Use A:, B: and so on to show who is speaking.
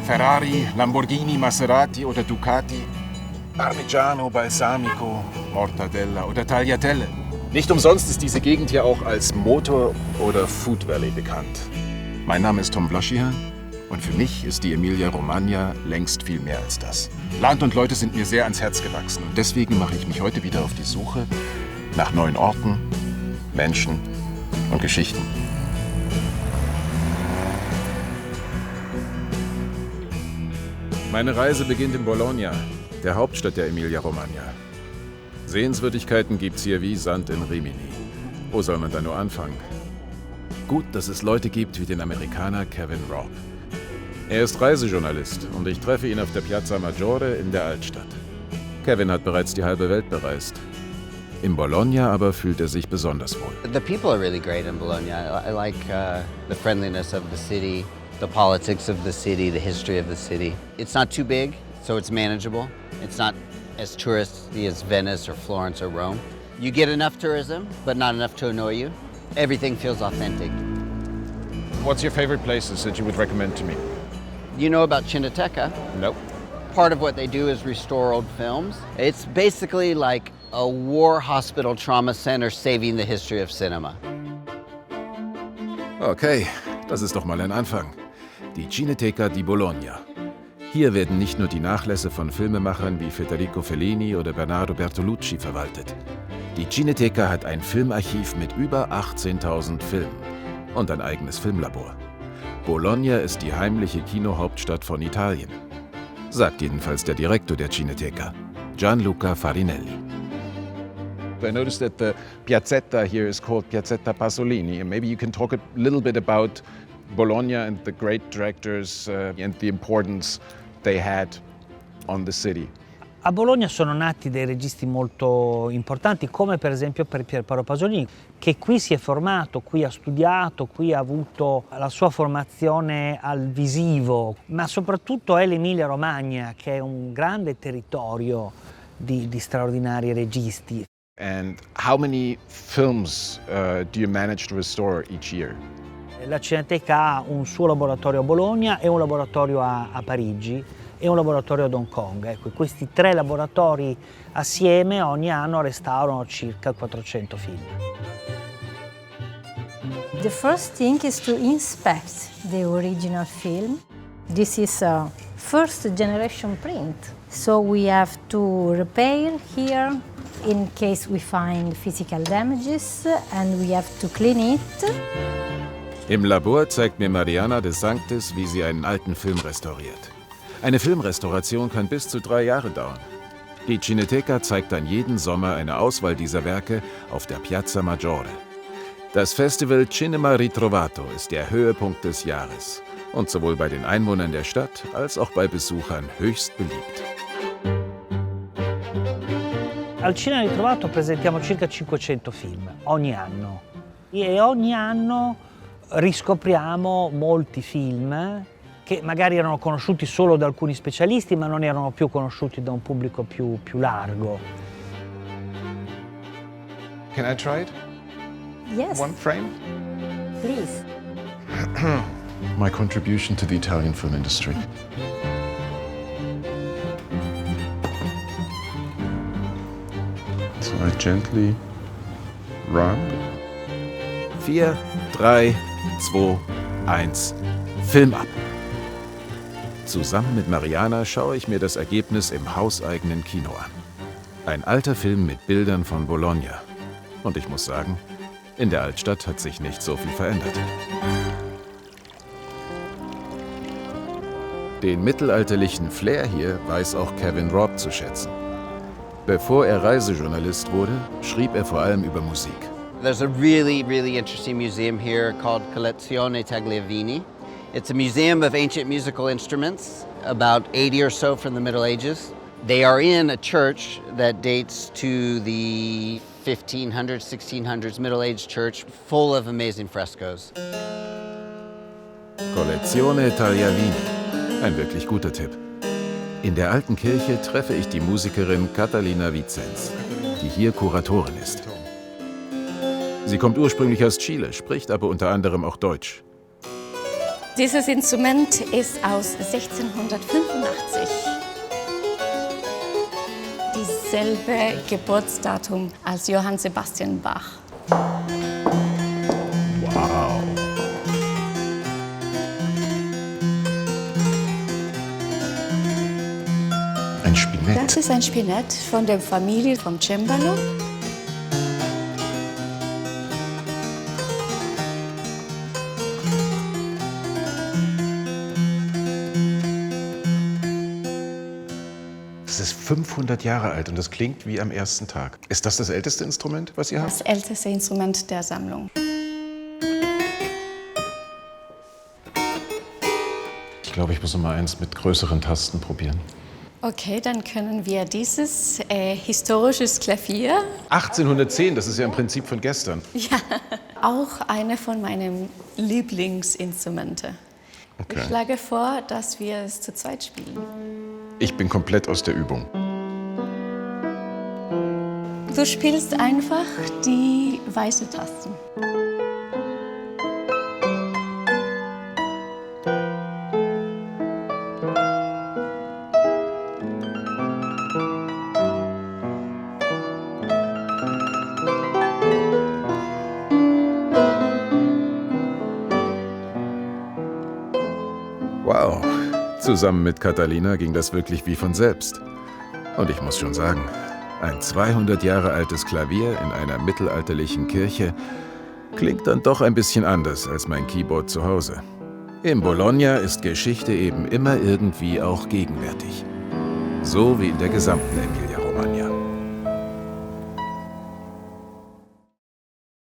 A: Ferrari, Lamborghini, Maserati oder Ducati, Parmigiano, Balsamico, Mortadella oder Tagliatelle. Nicht umsonst ist diese Gegend hier auch als Motor- oder Food Valley bekannt. Mein Name ist Tom Bloschian und für mich ist die Emilia-Romagna längst viel mehr als das. Land und Leute sind mir sehr ans Herz gewachsen und deswegen mache ich mich heute wieder auf die Suche nach neuen Orten, Menschen und Geschichten. Meine Reise beginnt in Bologna, der Hauptstadt der Emilia-Romagna. Sehenswürdigkeiten gibt's hier wie Sand in Rimini. Wo soll man da nur anfangen? Gut, dass es Leute gibt wie den Amerikaner Kevin Robb. Er ist Reisejournalist und ich treffe ihn auf der Piazza Maggiore in der Altstadt. Kevin hat bereits die halbe Welt bereist. In Bologna aber fühlt er sich besonders wohl.
B: The people are really great in Bologna. I like the friendliness of the city, the politics of the city, the history of the city. It's not too big, so it's manageable. It's not as touristy as Venice or Florence or Rome. You get enough tourism, but not enough to annoy you. Everything feels authentic.
A: What's your favorite places that you would recommend to me?
B: You know about Cineteca?
A: Nope.
B: Part of what they do is restore old films. It's basically like a war hospital trauma center saving the history of cinema.
A: Okay, das ist doch mal ein Anfang. Die Cineteca di Bologna. Hier werden nicht nur die Nachlässe von Filmemachern wie Federico Fellini oder Bernardo Bertolucci verwaltet. Die Cineteca hat ein Filmarchiv mit über 18.000 Filmen und ein eigenes Filmlabor. Bologna ist die heimliche Kinohauptstadt von Italien, sagt jedenfalls der Direktor der Cineteca, Gianluca Farinelli.
C: I noticed that the piazzetta here is called Piazzetta Pasolini, and maybe you can talk a little bit about Bologna and the great directors and the importance they had on the city.
D: A Bologna sono nati dei registi molto importanti, come per esempio per Pierpaolo Pasolini, che qui si è formato, qui ha studiato, qui ha avuto la sua formazione al visivo, ma soprattutto è l'Emilia Romagna, che è un grande territorio di straordinari registi.
C: And how many films do you manage to restore each year?
D: La Cineteca ha un suo laboratorio a Bologna e un laboratorio a Parigi e un laboratorio ad Hong Kong. Ecco, questi tre laboratori assieme ogni anno restaurano circa 400 film.
E: The first thing is to inspect the original film. This is a first generation print, so we have to repair here in case we find physical damages and we have to clean it.
A: Im Labor zeigt mir Mariana de Sanctis, wie sie einen alten Film restauriert. Eine Filmrestauration kann bis zu 3 Jahre dauern. Die Cineteca zeigt dann jeden Sommer eine Auswahl dieser Werke auf der Piazza Maggiore. Das Festival Cinema Ritrovato ist der Höhepunkt des Jahres und sowohl bei den Einwohnern der Stadt als auch bei Besuchern höchst beliebt.
D: Al Cinema Ritrovato presentiamo circa 500 film ogni anno e ogni anno riscopriamo molti film che magari erano conosciuti solo da alcuni specialisti, ma non erano più conosciuti da un pubblico più largo.
C: Can I try it?
E: Yes,
C: One frame?
E: please.
C: My contribution to the Italian film industry. So I gently run.
A: 4, 3, 2, 1, Film ab! Zusammen mit Mariana schaue ich mir das Ergebnis im hauseigenen Kino an. Ein alter Film mit Bildern von Bologna. Und ich muss sagen, in der Altstadt hat sich nicht so viel verändert. Den mittelalterlichen Flair hier weiß auch Kevin Robb zu schätzen. Bevor er Reisejournalist wurde, schrieb er vor allem über Musik.
B: There's a really, really interesting museum here called Collezione Tagliavini. It's a museum of ancient musical instruments, about 80 or so from the Middle Ages. They are in a church that dates to the 1500s, 1600s, middle-aged church, full of amazing frescoes.
A: Collezione Tagliavini. Ein wirklich guter Tipp. In der alten Kirche treffe ich die Musikerin Catalina Vicenz, die hier Kuratorin ist. Sie kommt ursprünglich aus Chile, spricht aber unter anderem auch Deutsch.
F: Dieses Instrument ist aus 1685. Dieselbe Geburtsdatum als Johann Sebastian Bach.
C: Wow. Ein Spinett.
F: Das ist ein Spinett von der Familie vom Cembalo.
C: Das ist 500 Jahre alt und das klingt wie am ersten Tag. Ist das älteste Instrument, was ihr habt?
F: Das älteste Instrument der Sammlung.
C: Ich glaube, ich muss noch mal eins mit größeren Tasten probieren.
F: Okay, dann können wir dieses historisches Klavier,
C: 1810, das ist ja im Prinzip von gestern.
F: ja, auch eine von meinen Lieblingsinstrumente.
C: Okay.
F: Ich schlage vor, dass wir es zu zweit spielen.
C: Ich bin komplett aus der Übung.
F: Du spielst einfach die weißen Tasten.
C: Wow, zusammen mit Catalina ging das wirklich wie von selbst. Und ich muss schon sagen, ein 200 Jahre altes Klavier in einer mittelalterlichen Kirche klingt dann doch ein bisschen anders als mein Keyboard zu Hause. In Bologna ist Geschichte eben immer irgendwie auch gegenwärtig. So wie in der gesamten Emilia.